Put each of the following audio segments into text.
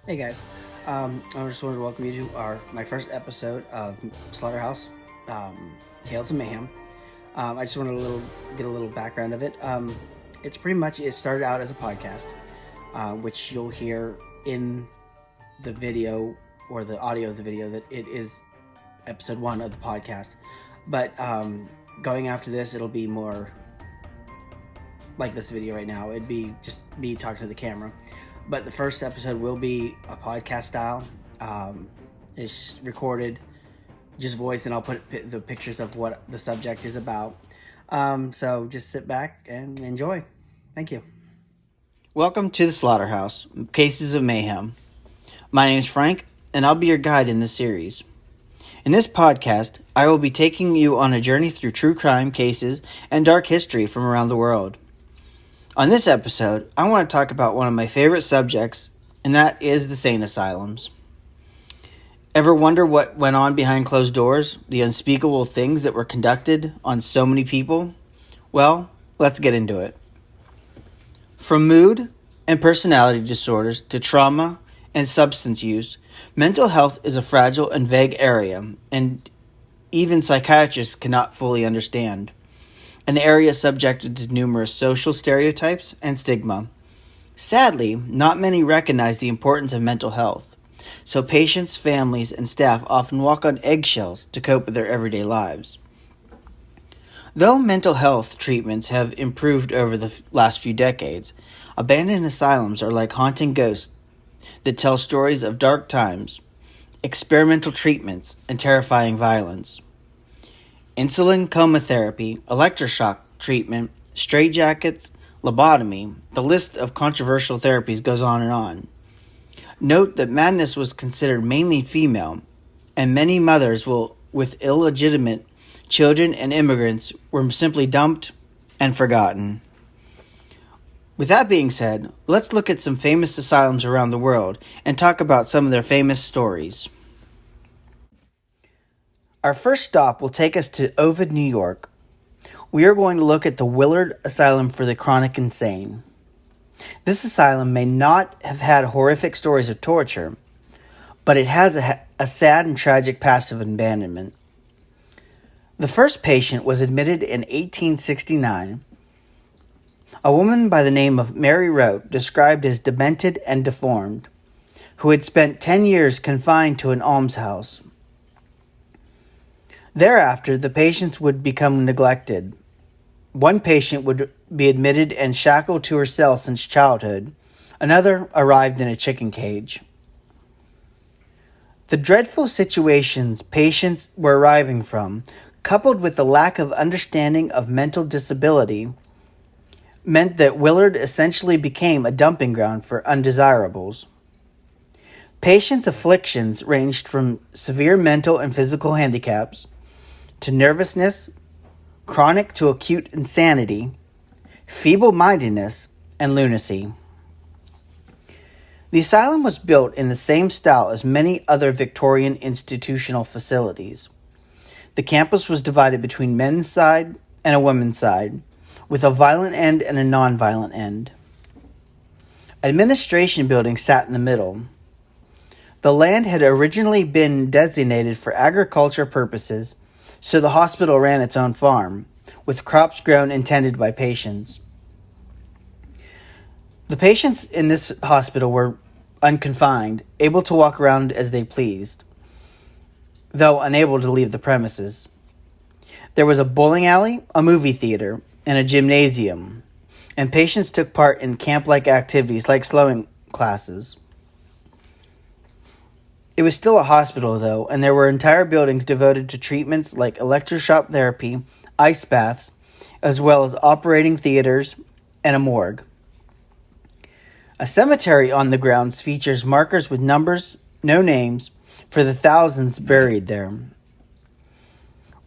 Hey guys, I just wanted to welcome you to my first episode of Slaughterhouse, Tales of Mayhem. I just wanted to get a little background of it. It's pretty much it started out as a podcast, which you'll hear in the video or the audio of the video that it is episode one of the podcast. But going after this, it'll be more like this video right now. It'd be just me talking to the camera. But the first episode will be a podcast style. It's recorded, just voice, and I'll put the pictures of what the subject is about. So just sit back and enjoy. Thank you. Welcome to the Slaughterhouse, Cases of Mayhem. My name is Frank, and I'll be your guide in this series. In this podcast, I will be taking you on a journey through true crime cases and dark history from around the world. On this episode, I want to talk about one of my favorite subjects, and that is the insane asylums. Ever wonder what went on behind closed doors? The unspeakable things that were conducted on so many people? Well, let's get into it. From mood and personality disorders to trauma and substance use, mental health is a fragile and vague area, and even psychiatrists cannot fully understand. An area subjected to numerous social stereotypes and stigma. Sadly, not many recognize the importance of mental health, so patients, families, and staff often walk on eggshells to cope with their everyday lives. Though mental health treatments have improved over the last few decades, abandoned asylums are like haunting ghosts that tell stories of dark times, experimental treatments, and terrifying violence. Insulin coma therapy, electroshock treatment, straitjackets, lobotomy, the list of controversial therapies goes on and on. Note that madness was considered mainly female, and many mothers with illegitimate children and immigrants were simply dumped and forgotten. With that being said, let's look at some famous asylums around the world and talk about some of their famous stories. Our first stop will take us to Ovid, New York. We are going to look at the Willard Asylum for the Chronic Insane. This asylum may not have had horrific stories of torture, but it has a sad and tragic past of abandonment. The first patient was admitted in 1869. A woman by the name of Mary Rote, described as demented and deformed, who had spent 10 years confined to an almshouse. Thereafter, the patients would become neglected. One patient would be admitted and shackled to her cell since childhood. Another arrived in a chicken cage. The dreadful situations patients were arriving from, coupled with the lack of understanding of mental disability, meant that Willard essentially became a dumping ground for undesirables. Patients' afflictions ranged from severe mental and physical handicaps to nervousness, chronic to acute insanity, feeble-mindedness, and lunacy. The asylum was built in the same style as many other Victorian institutional facilities. The campus was divided between men's side and a women's side, with a violent end and a non-violent end. Administration buildings sat in the middle. The land had originally been designated for agriculture purposes, so the hospital ran its own farm, with crops grown and tended by patients. The patients in this hospital were unconfined, able to walk around as they pleased, though unable to leave the premises. There was a bowling alley, a movie theater, and a gymnasium, and patients took part in camp-like activities like sewing classes. It was still a hospital, though, and there were entire buildings devoted to treatments like electroshock therapy, ice baths, as well as operating theaters and a morgue. A cemetery on the grounds features markers with numbers, no names, for the thousands buried there.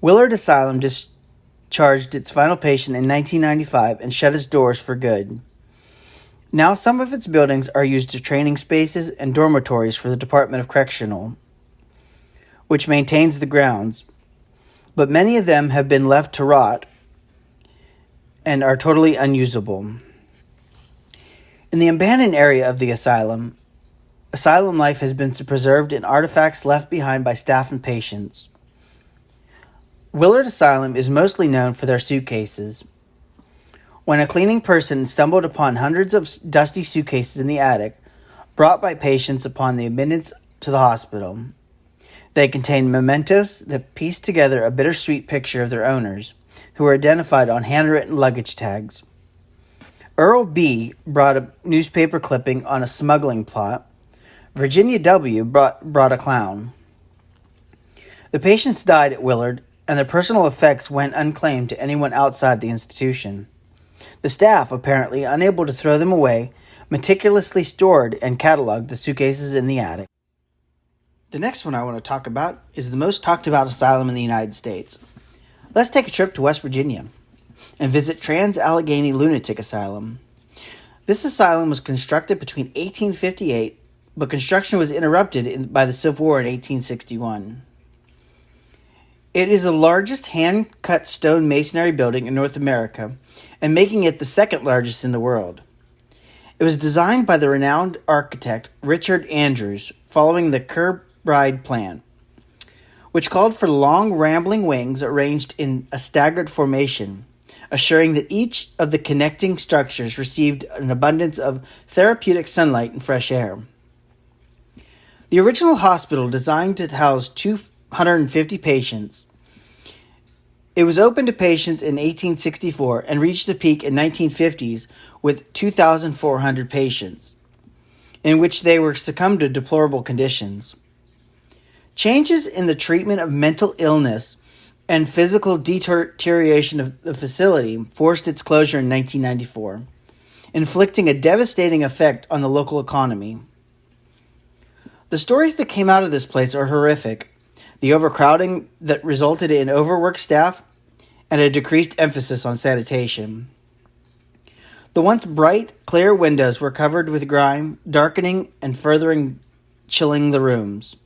Willard Asylum discharged its final patient in 1995 and shut its doors for good. Now some of its buildings are used as training spaces and dormitories for the Department of Correctional, which maintains the grounds, but many of them have been left to rot and are totally unusable. In the abandoned area of the asylum, asylum life has been preserved in artifacts left behind by staff and patients. Willard Asylum is mostly known for their suitcases. When a cleaning person stumbled upon hundreds of dusty suitcases in the attic, brought by patients upon the admittance to the hospital, they contained mementos that pieced together a bittersweet picture of their owners, who were identified on handwritten luggage tags. Earl B. brought a newspaper clipping on a smuggling plot. Virginia W. brought a clown. The patients died at Willard, and their personal effects went unclaimed to anyone outside the institution. The staff, apparently unable to throw them away, meticulously stored and cataloged the suitcases in the attic. The next one I want to talk about is the most talked about asylum in the United States. Let's take a trip to West Virginia and visit TransAllegheny Lunatic Asylum. This asylum was constructed between 1858, but construction was interrupted by the Civil War in 1861. It is the largest hand-cut stone masonry building in North America, and making it the second largest in the world. It was designed by the renowned architect Richard Andrews, following the Kirkbride plan, which called for long, rambling wings arranged in a staggered formation, assuring that each of the connecting structures received an abundance of therapeutic sunlight and fresh air. The original hospital, designed to house 250 patients, it was opened to patients in 1864 and reached a peak in 1950s with 2,400 patients, in which they were succumbed to deplorable conditions. Changes in the treatment of mental illness and physical deterioration of the facility forced its closure in 1994, inflicting a devastating effect on the local economy. The stories that came out of this place are horrific. The overcrowding that resulted in overworked staff and a decreased emphasis on sanitation. The once bright, clear windows were covered with grime, darkening and furthering chilling the rooms.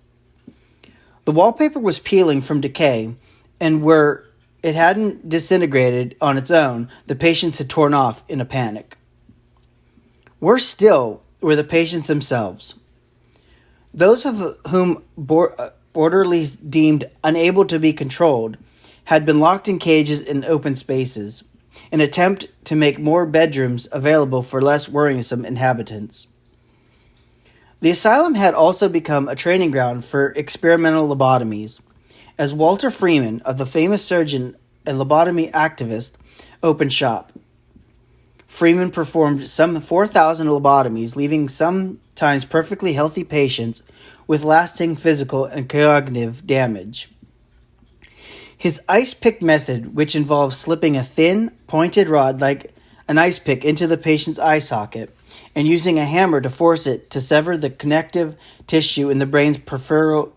The wallpaper was peeling from decay, and where it hadn't disintegrated on its own, the patients had torn off in a panic. Worse still were the patients themselves. Those of whom orderlies deemed unable to be controlled had been locked in cages in open spaces, an attempt to make more bedrooms available for less worrisome inhabitants. The asylum had also become a training ground for experimental lobotomies, as Walter Freeman, of the famous surgeon and lobotomy activist, opened shop. Freeman performed some 4,000 lobotomies, leaving sometimes perfectly healthy patients with lasting physical and cognitive damage. His ice pick method, which involves slipping a thin, pointed rod like an ice pick into the patient's eye socket and using a hammer to force it to sever the connective tissue in the brain's prefrontal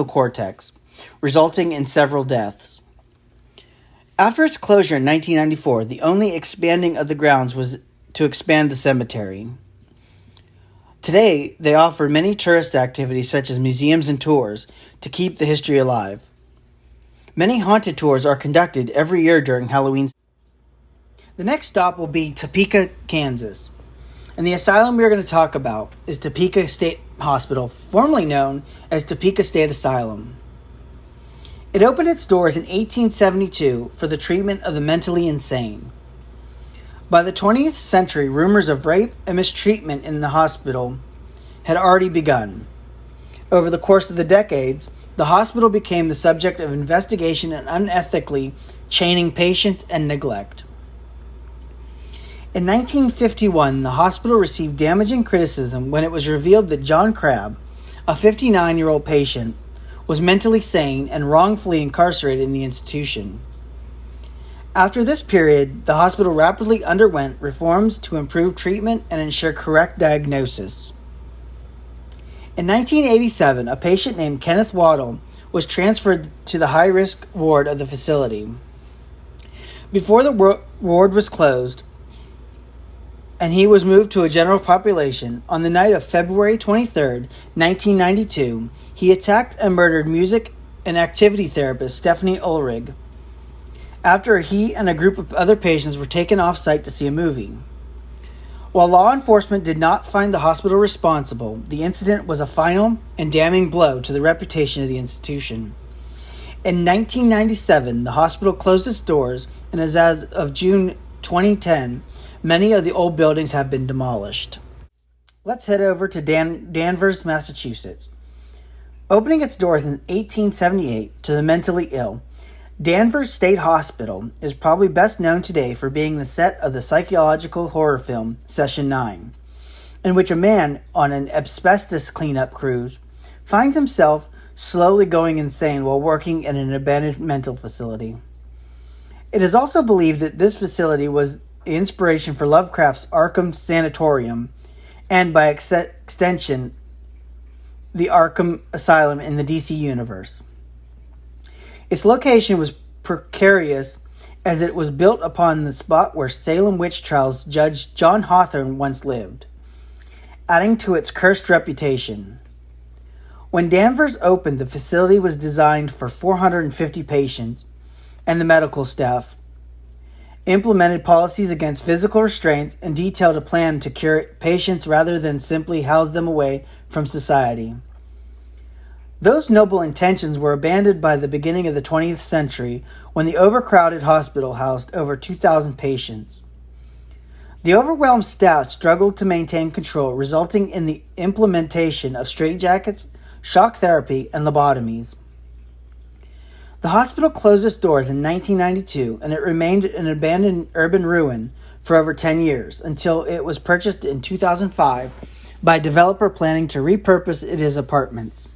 cortex, resulting in several deaths. After its closure in 1994, the only expanding of the grounds was to expand the cemetery. Today, they offer many tourist activities such as museums and tours to keep the history alive. Many haunted tours are conducted every year during Halloween. The next stop will be Topeka, Kansas. And the asylum we're going to talk about is Topeka State Hospital, formerly known as Topeka State Asylum. It opened its doors in 1872 for the treatment of the mentally insane. By the 20th century, rumors of rape and mistreatment in the hospital had already begun. Over the course of the decades, the hospital became the subject of investigation and unethically chaining patients and neglect. In 1951, the hospital received damaging criticism when it was revealed that John Crabb, a 59-year-old patient, was mentally sane and wrongfully incarcerated in the institution. After this period, the hospital rapidly underwent reforms to improve treatment and ensure correct diagnosis. In 1987, a patient named Kenneth Waddle was transferred to the high-risk ward of the facility. Before the ward was closed, and he was moved to a general population, on the night of February 23, 1992, he attacked and murdered music and activity therapist Stephanie Ulrich after he and a group of other patients were taken off-site to see a movie. While law enforcement did not find the hospital responsible, the incident was a final and damning blow to the reputation of the institution. In 1997, the hospital closed its doors, and as of June 2010, many of the old buildings have been demolished. Let's head over to Danvers, Massachusetts. Opening its doors in 1878 to the mentally ill, Danvers State Hospital is probably best known today for being the set of the psychological horror film Session 9, in which a man on an asbestos cleanup cruise finds himself slowly going insane while working in an abandoned mental facility. It is also believed that this facility was the inspiration for Lovecraft's Arkham Sanatorium and, by extension, the Arkham Asylum in the DC universe. Its location was precarious as it was built upon the spot where Salem witch trials Judge John Hawthorne once lived, adding to its cursed reputation. When Danvers opened, the facility was designed for 450 patients, and the medical staff implemented policies against physical restraints and detailed a plan to cure patients rather than simply house them away from society. Those noble intentions were abandoned by the beginning of the 20th century when the overcrowded hospital housed over 2,000 patients. The overwhelmed staff struggled to maintain control, resulting in the implementation of straitjackets, shock therapy, and lobotomies. The hospital closed its doors in 1992, and it remained an abandoned urban ruin for over 10 years, until it was purchased in 2005 by a developer planning to repurpose it as apartments.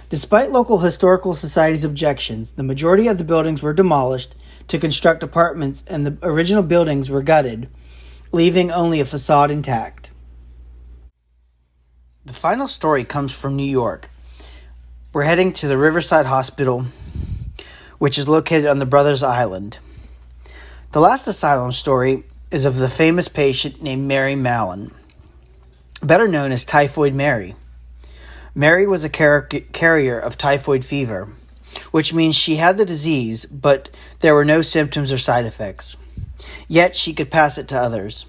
Despite local historical society's objections, the majority of the buildings were demolished to construct apartments, and the original buildings were gutted, leaving only a facade intact. The final story comes from New York. We're heading to the Riverside Hospital, which is located on the Brothers Island. The last asylum story is of the famous patient named Mary Mallon, better known as Typhoid Mary. Mary was a carrier of typhoid fever, which means she had the disease, but there were no symptoms or side effects. Yet she could pass it to others.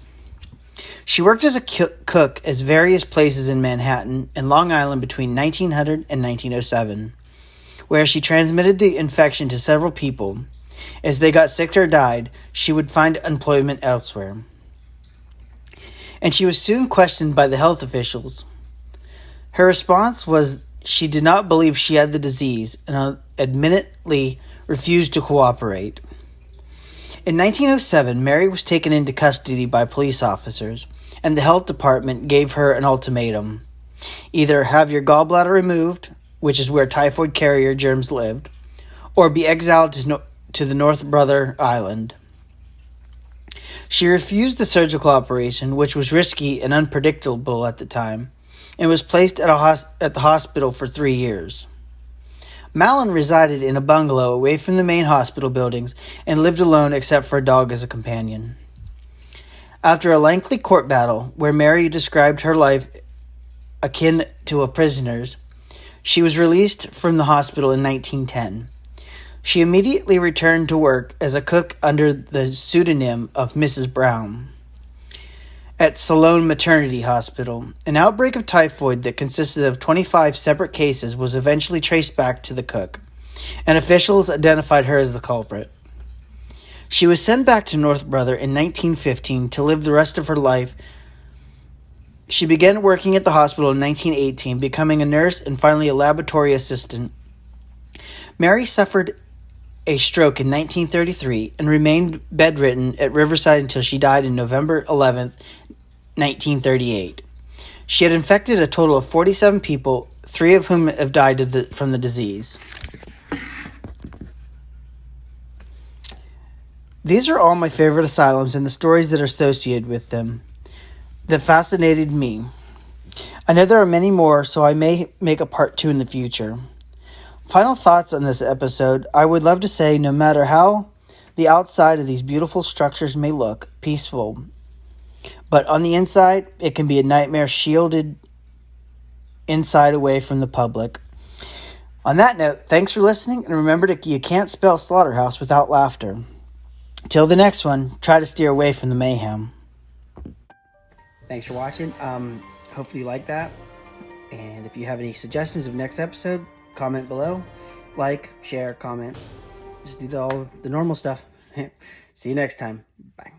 She worked as a cook at various places in Manhattan and Long Island between 1900 and 1907, where she transmitted the infection to several people. As they got sick or died, she would find employment elsewhere. And she was soon questioned by the health officials. Her response was she did not believe she had the disease and admittedly refused to cooperate. In 1907, Mary was taken into custody by police officers, and the health department gave her an ultimatum. Either have your gallbladder removed, which is where typhoid carrier germs lived, or be exiled to the North Brother Island. She refused the surgical operation, which was risky and unpredictable at the time, and was placed at the hospital for 3 years. Mallon resided in a bungalow away from the main hospital buildings and lived alone except for a dog as a companion. After a lengthy court battle, where Mary described her life akin to a prisoner's, she was released from the hospital in 1910. She immediately returned to work as a cook under the pseudonym of Mrs. Brown. At Salone Maternity Hospital, an outbreak of typhoid that consisted of 25 separate cases was eventually traced back to the cook, and officials identified her as the culprit. She was sent back to North Brother in 1915 to live the rest of her life. She began working at the hospital in 1918, becoming a nurse and finally a laboratory assistant. Mary suffered a stroke in 1933 and remained bedridden at Riverside until she died on November 11th, 1938. She had infected a total of 47 people, 3 of whom have died from the disease. These are all my favorite asylums and the stories that are associated with them that fascinated me. I know there are many more, so I may make a part 2 in the future. Final thoughts on this episode. I would love to say no matter how the outside of these beautiful structures may look peaceful, but on the inside, it can be a nightmare shielded inside away from the public. On that note, thanks for listening, and remember you can't spell Slaughterhouse without laughter. Till the next one, try to steer away from the mayhem. Thanks for watching. Hopefully you like that. And if you have any suggestions of next episode, comment below. Like, share, comment. Just do all the normal stuff. See you next time. Bye.